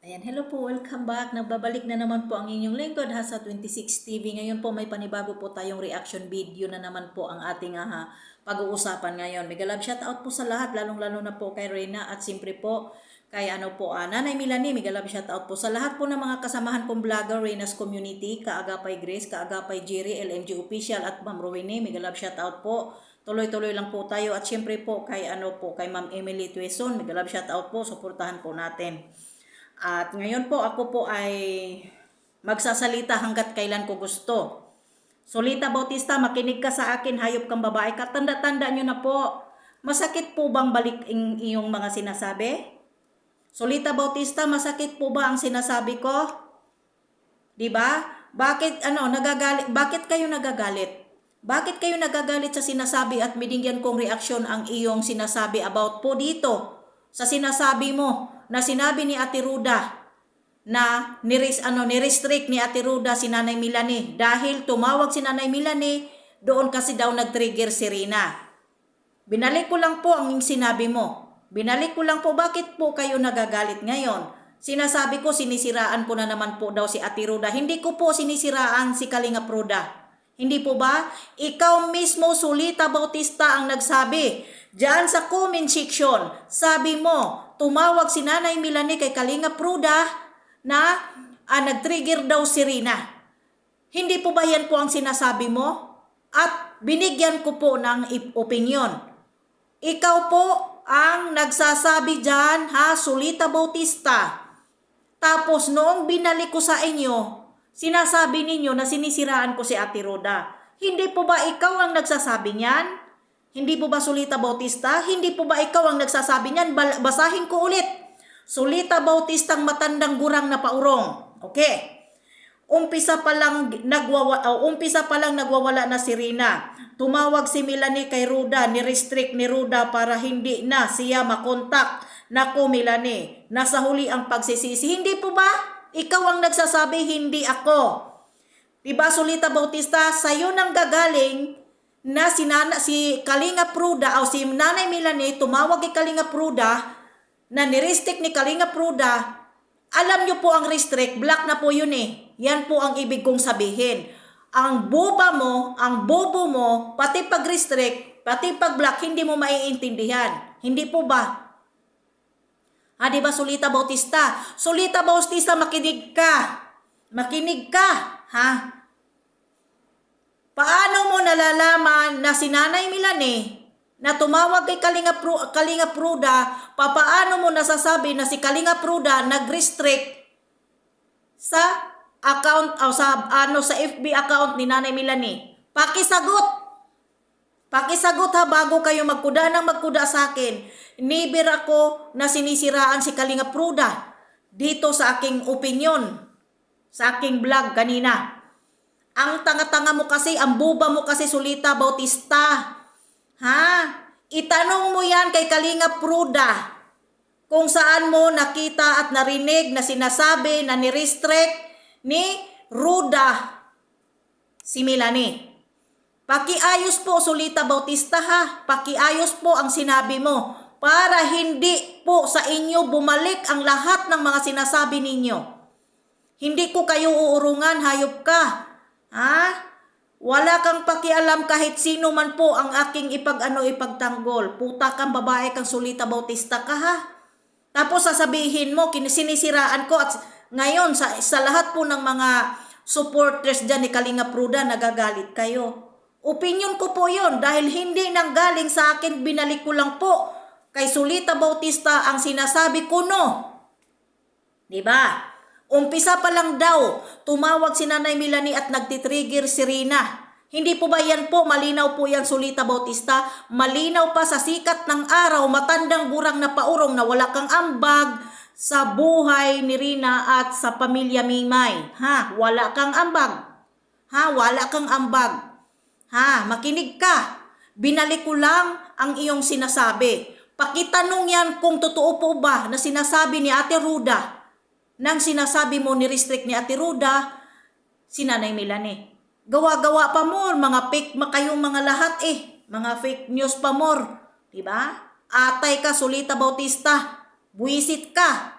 Ayan, hello po, welcome back. Nagbabalik na naman po ang inyong lingkod ha sa 26 TV. Ngayon po may panibago po tayong reaction video na naman po ang ating pag-uusapan ngayon. Mega love shout out po sa lahat, lalong-lalo na po kay Reyna at siyempre po kay Nanay Milani. Mega love shout out po sa lahat po ng mga kasamahan kong vlogger, Reyna's Community, Kaagapay Grace, Kaagapay Jerry, LMG Official at Ma'am Rowene. Mega love shout out po. Tuloy-tuloy lang po tayo at siyempre po kay kay Ma'am Emily Tueson. Mega love shout out po, suportahan po natin. At ngayon po ako po ay magsasalita hanggat kailan ko gusto. Solita Bautista, makinig ka sa akin, hayop kang babae ka. Tanda-tanda nyo na po. Masakit po bang balik iyong mga sinasabi? Solita Bautista, masakit po ba ang sinasabi ko? 'Di ba? Bakit nagagalit? Bakit kayo nagagalit? Bakit kayo nagagalit sa sinasabi at binigyan kong reaksyon ang iyong sinasabi about po dito? Sa sinasabi mo na sinabi ni Ate Ruda na ni-restrict ni Ate Ruda si Nanay Milani dahil tumawag si Nanay Milani, doon kasi daw nag-trigger si Rina. Binalik ko lang po ang sinabi mo. Binalik ko lang po, bakit po kayo nagagalit ngayon? Sinasabi ko, sinisiraan ko na naman po daw si Ate Ruda. Hindi ko po sinisiraan si Kalingap Ruda. Hindi po ba? Ikaw mismo, Solita Bautista, ang nagsabi. Diyan sa comment section, sabi mo, tumawag si Nanay Milani kay Kalingap Ruda na nag-trigger daw si Rina. Hindi po ba yan po ang sinasabi mo? At binigyan ko po ng opinion. Ikaw po ang nagsasabi dyan, Solita Bautista. Tapos noong binalik ko sa inyo, sinasabi ninyo na sinisiraan ko si Ate Ruda. Hindi po ba ikaw ang nagsasabi niyan? Hindi po ba Solita Bautista? Hindi po ba ikaw ang nagsasabi niyan? Basahin ko ulit. Solita Bautista ang matandang gurang na paurong. Okay. Umpisa pa lang nagwawala na si Rina. Tumawag si Milani kay Ruda, ni-restrict ni Ruda para hindi na siya makontak. Naku Milani, nasa huli ang pagsisisi. Hindi po ba? Ikaw ang nagsasabi, hindi ako. Diba Solita Bautista, sa'yo nang gagaling na si Kalingap Ruda o si Nanay Milani tumawag kay Kalingap Ruda na ni-restrict ni Kalingap Ruda. Alam nyo po ang restrict, black na po yun eh. Yan po ang ibig kong sabihin. Ang boba mo, ang bobo mo, pati pag-restrict, pati pag-black, hindi mo maiintindihan. Hindi po ba? Diba Solita Bautista? Solita Bautista, makinig ka. Makinig ka, Paano mo nalalaman na si Nanay Milani na tumawag kay Kalingap Ruda, paano mo nasasabi na si Kalingap Ruda nag-restrict sa account o sa FB account ni Nanay Milani? Pakisagot. Pakisagot bago kayo magkuda sa akin. Never ako na sinisiraan si Kalingap Ruda dito sa aking opinion, sa aking vlog kanina. Ang tanga-tanga mo kasi, ang buba mo kasi Solita Bautista. Itanong mo yan kay Kalingap Ruda kung saan mo nakita at narinig na sinasabi na ni-restrict ni Ruda si Milani. Pakiayos po Solita Bautista pakiayos po ang sinabi mo para hindi po sa inyo bumalik ang lahat ng mga sinasabi ninyo. Hindi ko kayo uurungan, hayop ka. Wala kang pakialam kahit sino man po ang aking ipagtanggol. Puta kang babae kang Solita Bautista ka Tapos sasabihin mo, sinisiraan ko at ngayon sa lahat po ng mga supporters dyan ni Kalingap Ruda, nagagalit kayo. Opinion ko po yun dahil hindi nanggaling sa akin, binalik ko lang po kay Solita Bautista ang sinasabi ko Diba? Umpisa pa lang daw, tumawag si Nanay Milani at nagtitrigger si Rina. Hindi po ba yan po, malinaw po yan Solita Bautista? Malinaw pa sa sikat ng araw, matandang gurang na paurong na wala kang ambag sa buhay ni Rina at sa pamilya Mimay. Wala kang ambag. Wala kang ambag. Makinig ka. Binalik ko lang ang iyong sinasabi. Pakitanong yan kung totoo po ba na sinasabi ni Ate Ruda nang sinasabi mo ni-restrict ni Ate Ruda si Nanay Milani. Gawa-gawa pa more, mga fake kayong mga lahat mga fake news pa more. Diba? Atay ka Solita Bautista, buwisit ka.